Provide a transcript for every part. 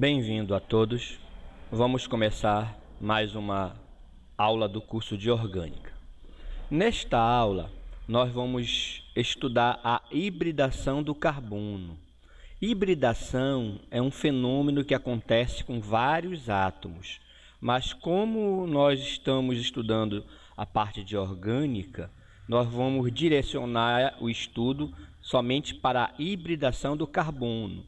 Bem-vindo a todos. Vamos começar mais uma aula do curso de Orgânica. Nesta aula, nós vamos estudar a hibridação do carbono. Hibridação é um fenômeno que acontece com vários átomos, mas como nós estamos estudando a parte de orgânica, nós vamos direcionar o estudo somente para a hibridação do carbono.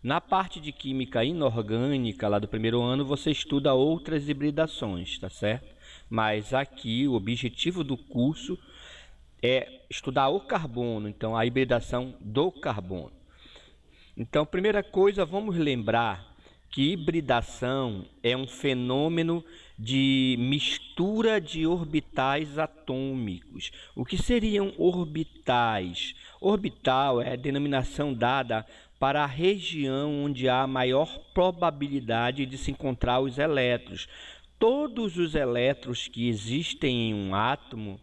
Na parte de química inorgânica, lá do primeiro ano, você estuda outras hibridações, tá certo? Mas aqui o objetivo do curso é estudar o carbono, então a hibridação do carbono. Então, primeira coisa, vamos lembrar que hibridação é um fenômeno de mistura de orbitais atômicos. O que seriam orbitais? Orbital é a denominação dada para a região onde há maior probabilidade de se encontrar os elétrons. Todos os elétrons que existem em um átomo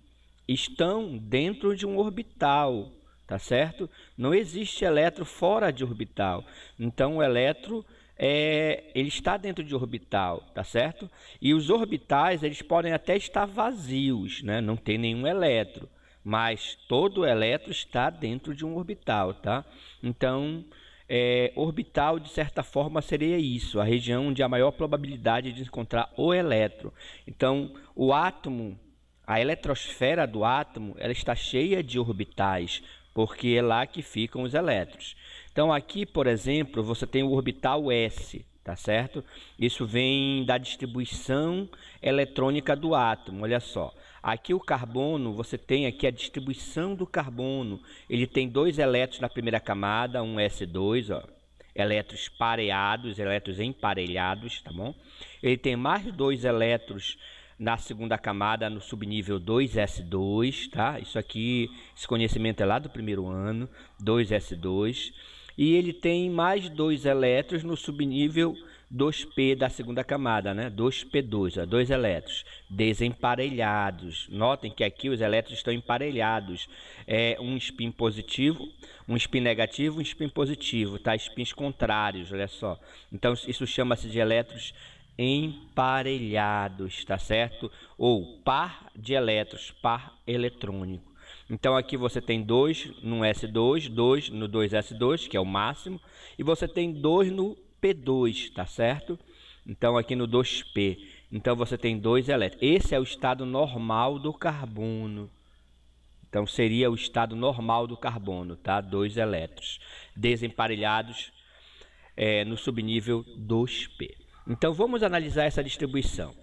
estão dentro de um orbital, tá certo? Não existe elétron fora de orbital. Então o elétron ele está dentro de orbital, tá certo? E os orbitais eles podem até estar vazios, né? Não tem nenhum elétron, mas todo elétron está dentro de um orbital, tá? Então orbital, de certa forma, seria isso, a região onde há maior probabilidade de encontrar o elétron. Então, o átomo, a eletrosfera do átomo, ela está cheia de orbitais, porque é lá que ficam os elétrons. Então, aqui, por exemplo, você tem o orbital S, tá certo? Isso vem da distribuição eletrônica do átomo, olha só. Aqui o carbono, você tem aqui a distribuição do carbono. Ele tem 2 elétrons na primeira camada, um S2, ó, elétrons pareados, elétrons emparelhados, tá bom? Ele tem mais 2 elétrons na segunda camada, no subnível 2S2, tá? Isso aqui, esse conhecimento é lá do primeiro ano, 2S2. E ele tem mais 2 elétrons no subnível 2P da segunda camada, né? 2P2, 2 elétrons desemparelhados. Notem que aqui os elétrons estão emparelhados. Um spin positivo, um spin negativo, um spin positivo, tá? Spins contrários, olha só. Então isso chama-se de elétrons emparelhados, tá certo? Ou par de elétrons, par eletrônico. Então aqui você tem 2 no S2, 2 no 2S2, que é o máximo, e você tem 2 no P2, tá certo? Então aqui no 2P, então você tem 2 elétrons. Esse é o estado normal do carbono. Então seria o estado normal do carbono, tá? 2 elétrons desemparelhados no subnível 2P. Então vamos analisar essa distribuição.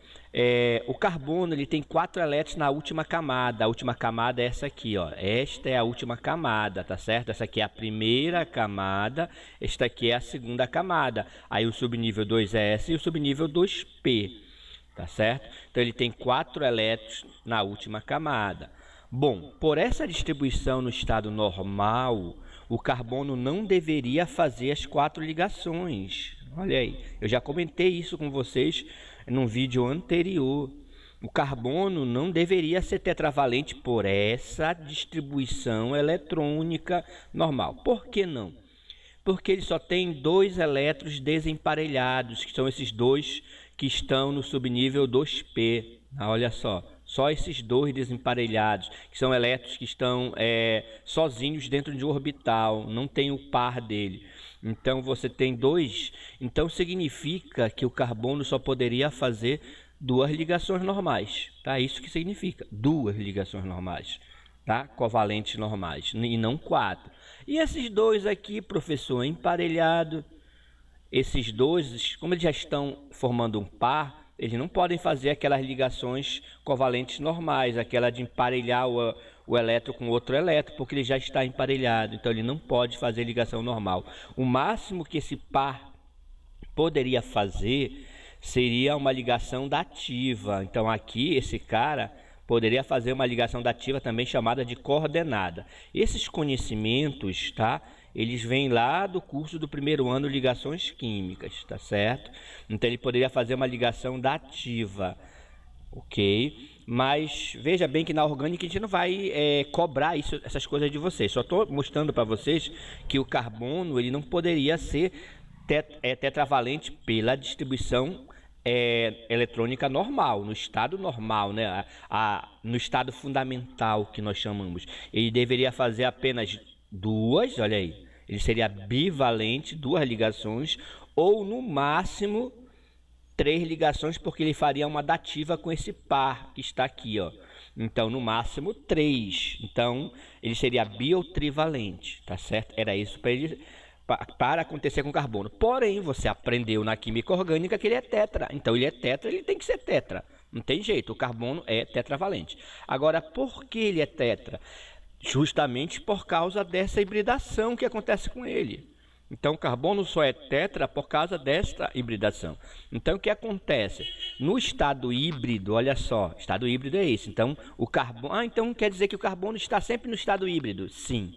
O carbono ele tem 4 elétrons na última camada. A última camada é essa aqui, ó. Esta é a última camada, tá certo? Essa aqui é a primeira camada, esta aqui é a segunda camada. Aí o subnível 2S e o subnível 2P, tá certo? Então ele tem 4 elétrons na última camada. Bom, por essa distribuição no estado normal, o carbono não deveria fazer as 4 ligações. Olha aí, eu já comentei isso com vocês num vídeo anterior. O carbono não deveria ser tetravalente por essa distribuição eletrônica normal. Por que não? Porque ele só tem 2 elétrons desemparelhados, que são esses 2 que estão no subnível 2P. Olha só esses 2 desemparelhados, que são elétrons que estão sozinhos dentro de um orbital, não tem o par dele. Então você tem 2, então significa que o carbono só poderia fazer 2 ligações normais, tá? Isso que significa, 2 ligações normais, tá? Covalentes normais, e não 4. E esses 2 aqui, professor, emparelhado, esses 2, como eles já estão formando um par, eles não podem fazer aquelas ligações covalentes normais, aquela de emparelhar o elétron com outro elétron, porque ele já está emparelhado, então ele não pode fazer ligação normal. O máximo que esse par poderia fazer seria uma ligação dativa. Então aqui esse cara poderia fazer uma ligação dativa também chamada de coordenada. Esses conhecimentos, tá? Eles vêm lá do curso do primeiro ano, ligações químicas, tá certo? Então ele poderia fazer uma ligação dativa, ok? Mas veja bem que na orgânica a gente não vai cobrar essas coisas de vocês. Só estou mostrando para vocês que o carbono ele não poderia ser é tetravalente pela distribuição eletrônica normal, no estado normal, né? No estado fundamental que nós chamamos. Ele deveria fazer apenas duas, olha aí, ele seria bivalente, duas ligações, ou no máximo 3 ligações, porque ele faria uma dativa com esse par que está aqui, ó. Então, no máximo 3. Então, ele seria bi ou trivalente, tá certo? Era isso para acontecer com carbono. Porém, você aprendeu na química orgânica que ele é tetra. Então, ele é tetra, ele tem que ser tetra. Não tem jeito, o carbono é tetravalente. Agora, por que ele é tetra? Justamente por causa dessa hibridação que acontece com ele. Então, o carbono só é tetra por causa desta hibridação. Então, o que acontece? No estado híbrido, olha só, estado híbrido é esse. Então, o carbono... então quer dizer que o carbono está sempre no estado híbrido? Sim,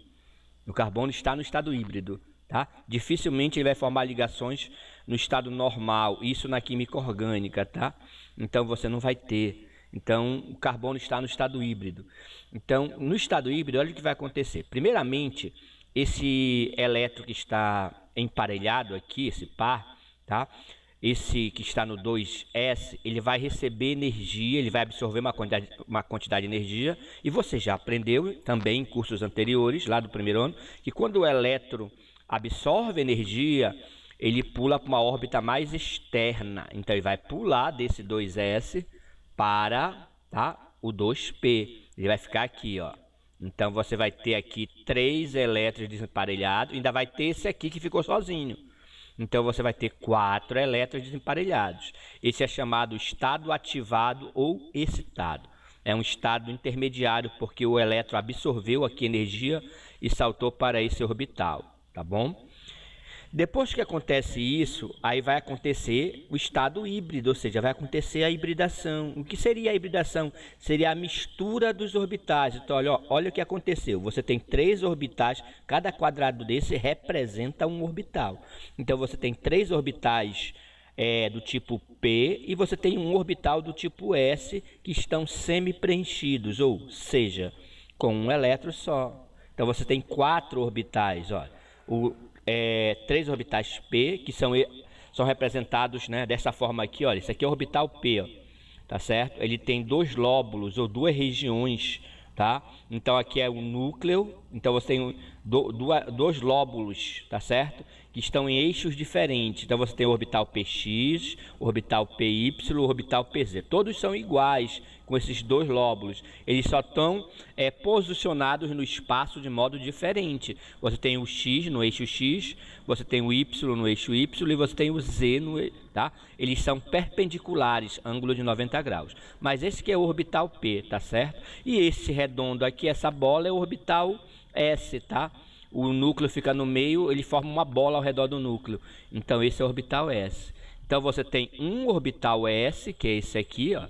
o carbono está no estado híbrido, tá? Dificilmente ele vai formar ligações no estado normal, isso na química orgânica, tá? Então, você não vai ter. Então, o carbono está no estado híbrido. Então, no estado híbrido, olha o que vai acontecer. Primeiramente, esse elétron que está emparelhado aqui, esse par, tá? Esse que está no 2s, ele vai receber energia, ele vai absorver uma quantidade de energia. E você já aprendeu também em cursos anteriores, lá do primeiro ano, que quando o elétron absorve energia, ele pula para uma órbita mais externa. Então, ele vai pular desse 2s para, tá, o 2p. Ele vai ficar aqui, ó. Então, você vai ter aqui 3 elétrons desemparelhados, ainda vai ter esse aqui que ficou sozinho. Então, você vai ter 4 elétrons desemparelhados. Esse é chamado estado ativado ou excitado. É um estado intermediário, porque o elétron absorveu aqui energia e saltou para esse orbital, tá bom? Depois que acontece isso, aí vai acontecer o estado híbrido, ou seja, vai acontecer a hibridação. O que seria a hibridação? Seria a mistura dos orbitais. Então, olha o que aconteceu. Você tem 3 orbitais, cada quadrado desse representa um orbital. Então, você tem 3 orbitais do tipo P e você tem um orbital do tipo S que estão semi-preenchidos, ou seja, com um elétron só. Então, você tem 4 orbitais, olha. 3 orbitais P, que são representados, né, dessa forma aqui, olha. Isso aqui é o orbital P, ó, tá certo? Ele tem 2 lóbulos ou 2 regiões, tá? Então, aqui é o núcleo. Então, você tem 2 lóbulos, tá certo? Que estão em eixos diferentes. Então, você tem o orbital PX, o orbital PY, o orbital PZ. Todos são iguais com esses 2 lóbulos. Eles só estão posicionados no espaço de modo diferente. Você tem o X no eixo X, você tem o Y no eixo Y e você tem o Z no... tá? Eles são perpendiculares, ângulo de 90 graus. Mas esse que é o orbital P, tá certo? E esse redondo aqui, essa bola, é o orbital S, tá? O núcleo fica no meio, ele forma uma bola ao redor do núcleo. Então, esse é o orbital S. Então, você tem um orbital S, que é esse aqui, ó,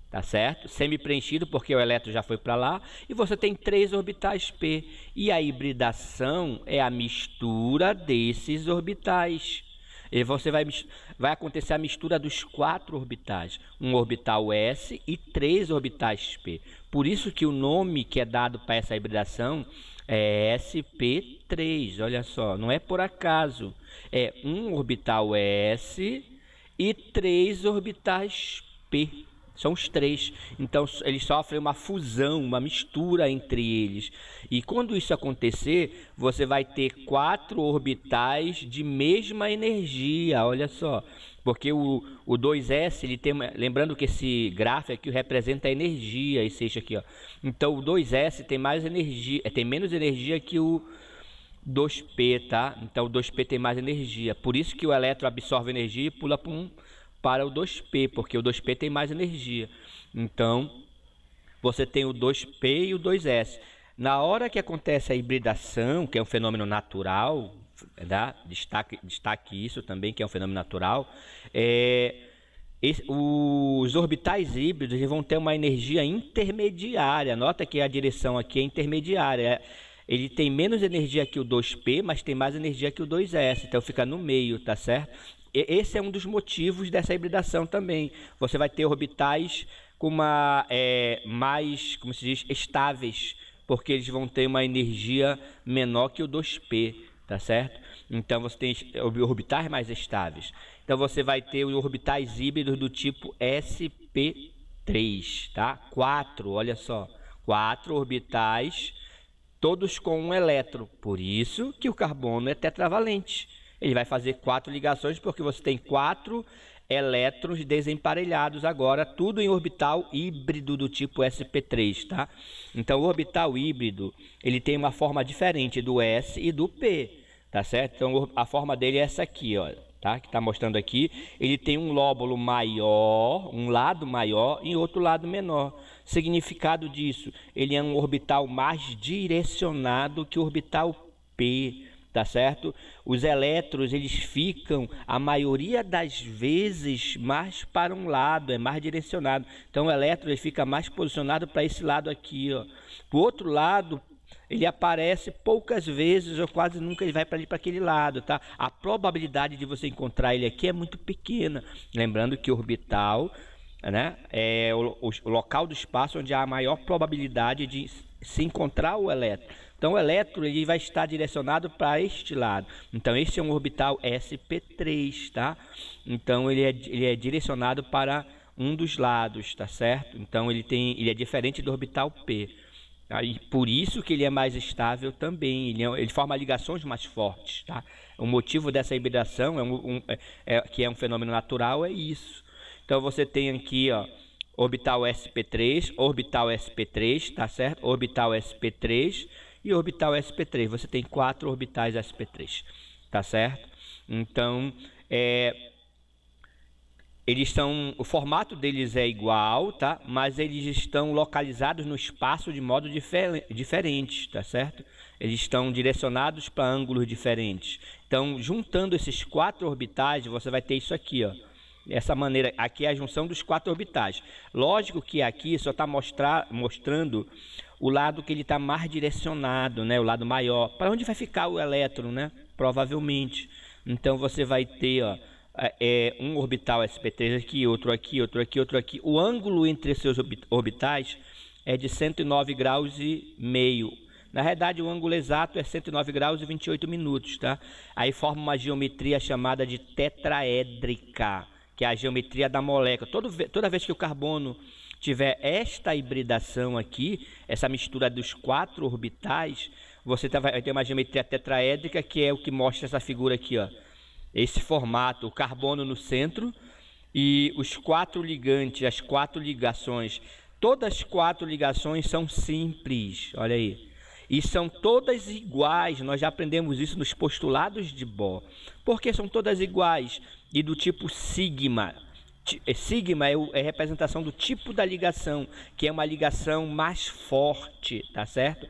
tá certo? Semi-preenchido, porque o elétron já foi para lá. E você tem 3 orbitais P. E a hibridação é a mistura desses orbitais. E você vai acontecer a mistura dos 4 orbitais. Um orbital S e 3 orbitais P. Por isso que o nome que é dado para essa hibridação é sp3, olha só, não é por acaso. É um orbital S e 3 orbitais P. São os 3. Então, eles sofrem uma fusão, uma mistura entre eles. E quando isso acontecer, você vai ter 4 orbitais de mesma energia, olha só. Porque o 2s, ele tem, lembrando que esse gráfico aqui representa a energia, esse eixo aqui, ó. Então, o 2s tem mais energia, tem menos energia que o 2p, tá? Então, o 2p tem mais energia. Por isso que o elétron absorve energia e pula para o 2p, porque o 2p tem mais energia. Então, você tem o 2p e o 2s. Na hora que acontece a hibridação, que é um fenômeno natural, tá? Destaque isso também, que é um fenômeno natural, os orbitais híbridos vão ter uma energia intermediária. Nota que a direção aqui é intermediária. Ele tem menos energia que o 2p, mas tem mais energia que o 2s, então fica no meio, tá certo? Esse é um dos motivos dessa hibridação também. Você vai ter orbitais com mais, como se diz, estáveis, porque eles vão ter uma energia menor que o 2p, tá certo? Então você tem orbitais mais estáveis. Então você vai ter os orbitais híbridos do tipo sp3, tá? 4, olha só, 4 orbitais, todos com um elétron. Por isso que o carbono é tetravalente. Ele vai fazer 4 ligações porque você tem 4 elétrons desemparelhados agora, tudo em orbital híbrido do tipo sp3, tá? Então o orbital híbrido, ele tem uma forma diferente do S e do P, tá certo? Então a forma dele é essa aqui, ó, tá? Que está mostrando aqui. Ele tem um lóbulo maior, um lado maior e outro lado menor. Significado disso, ele é um orbital mais direcionado que o orbital P, tá certo? Os elétrons, eles ficam, a maioria das vezes, mais para um lado, é mais direcionado. Então o elétron, ele fica mais posicionado para esse lado aqui, ó. Pro outro lado, ele aparece poucas vezes ou quase nunca ele vai para ali, para aquele lado, tá? A probabilidade de você encontrar ele aqui é muito pequena. Lembrando que o orbital, né, é o local do espaço onde há a maior probabilidade de se encontrar o elétron. Então o elétron, ele vai estar direcionado para este lado. Então este é um orbital sp3, tá? Então ele é direcionado para um dos lados, tá certo? Então ele é diferente do orbital P. E por isso que ele é mais estável também, ele forma ligações mais fortes, tá? O motivo dessa hibridação, que é um fenômeno natural, é isso. Então você tem aqui, ó, orbital sp3, tá certo? Orbital sp3 e orbital sp3. Você tem 4 orbitais sp3, tá certo? Então, o formato deles é igual, tá? Mas eles estão localizados no espaço de modo diferente, tá certo? Eles estão direcionados para ângulos diferentes. Então, juntando esses 4 orbitais, você vai ter isso aqui, ó. Essa maneira, aqui é a junção dos 4 orbitais. Lógico que aqui só está mostrando o lado que ele está mais direcionado, né? O lado maior. Para onde vai ficar o elétron, né? Provavelmente. Então você vai ter, ó, um orbital sp3 aqui, outro aqui, outro aqui, outro aqui. O ângulo entre seus orbitais é de 109 graus e meio. Na verdade, o ângulo exato é 109 graus e 28 minutos, tá? Aí forma uma geometria chamada de tetraédrica, que é a geometria da molécula. Toda vez que o carbono tiver esta hibridação aqui, essa mistura dos 4 orbitais, você vai ter uma geometria tetraédrica, que é o que mostra essa figura aqui, ó. Esse formato, o carbono no centro e os 4 ligantes, as 4 ligações. Todas as 4 ligações são simples, olha aí. E são todas iguais, nós já aprendemos isso nos postulados de Bohr. Por que são todas iguais? E do tipo sigma. Sigma é a representação do tipo da ligação, que é uma ligação mais forte, tá certo?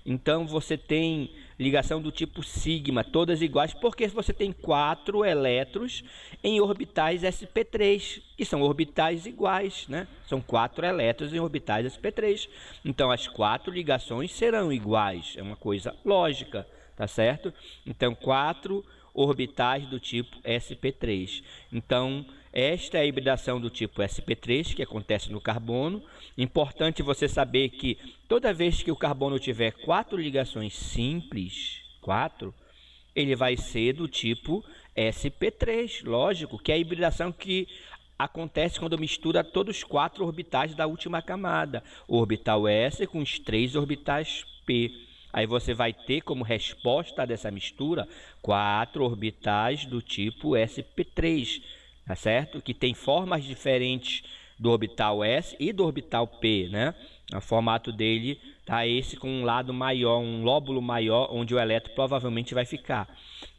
Então você tem ligação do tipo sigma, todas iguais, porque você tem 4 elétrons em orbitais sp3, que são orbitais iguais, né? São 4 elétrons em orbitais sp3. Então as 4 ligações serão iguais, é uma coisa lógica, tá certo? Então 4 orbitais do tipo sp3. Então esta é a hibridação do tipo sp3 que acontece no carbono. Importante você saber que toda vez que o carbono tiver 4 ligações simples, 4, ele vai ser do tipo sp3, lógico, que é a hibridação que acontece quando mistura todos os 4 orbitais da última camada, o orbital S com os 3 orbitais P. Aí você vai ter como resposta dessa mistura 4 orbitais do tipo sp3, tá certo? Que tem formas diferentes do orbital S e do orbital P, né? O formato dele tá esse com um lado maior, um lóbulo maior, onde o elétron provavelmente vai ficar.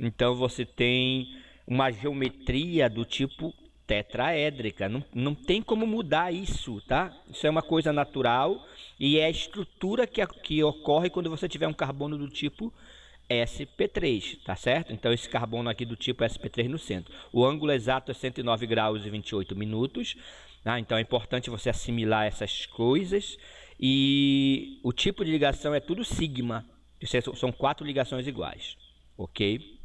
Então você tem uma geometria do tipo tetraédrica, não tem como mudar isso, tá? Isso é uma coisa natural e é a estrutura que ocorre quando você tiver um carbono do tipo sp3, tá certo? Então esse carbono aqui do tipo sp3 no centro. O ângulo exato é 109 graus e 28 minutos, tá? Então é importante você assimilar essas coisas. E o tipo de ligação é tudo sigma, são 4 ligações iguais, ok?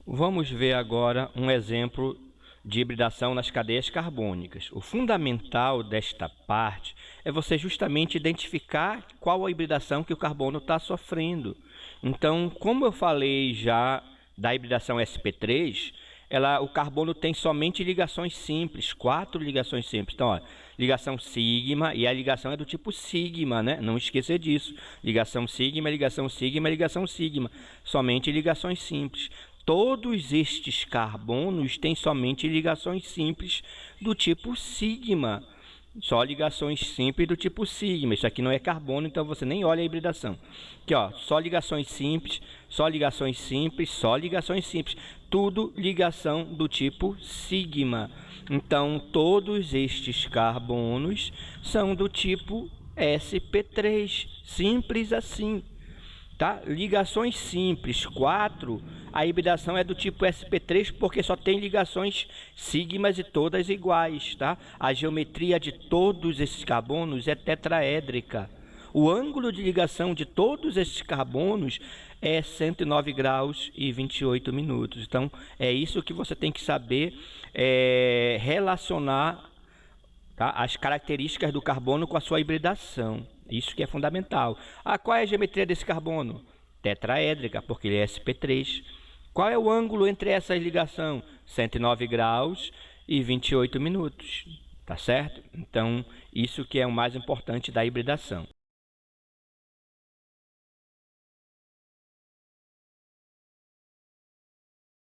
Vamos ver agora um exemplo de hibridação nas cadeias carbônicas. O fundamental desta parte é você justamente identificar qual a hibridação que o carbono está sofrendo. Então, como eu falei já da hibridação sp3, o carbono tem somente ligações simples, 4 ligações simples. Então, ó, ligação sigma, e a ligação é do tipo sigma, né? Não esqueça disso. Ligação sigma, ligação sigma, ligação sigma. Somente ligações simples. Todos estes carbonos têm somente ligações simples do tipo sigma. Só ligações simples do tipo sigma. Isso aqui não é carbono, então você nem olha a hibridação. Aqui, ó, só ligações simples, só ligações simples, só ligações simples. Tudo ligação do tipo sigma. Então, todos estes carbonos são do tipo sp3. Simples assim. Tá? Ligações simples, 4, a hibridação é do tipo sp3 porque só tem ligações sigmas e todas iguais. Tá? A geometria de todos esses carbonos é tetraédrica. O ângulo de ligação de todos esses carbonos é 109 graus e 28 minutos. Então, é isso que você tem que saber relacionar, tá, as características do carbono com a sua hibridação. Isso que é fundamental. Qual é a geometria desse carbono? Tetraédrica, porque ele é sp3. Qual é o ângulo entre essas ligações? 109 graus e 28 minutos. Tá certo? Então, isso que é o mais importante da hibridação.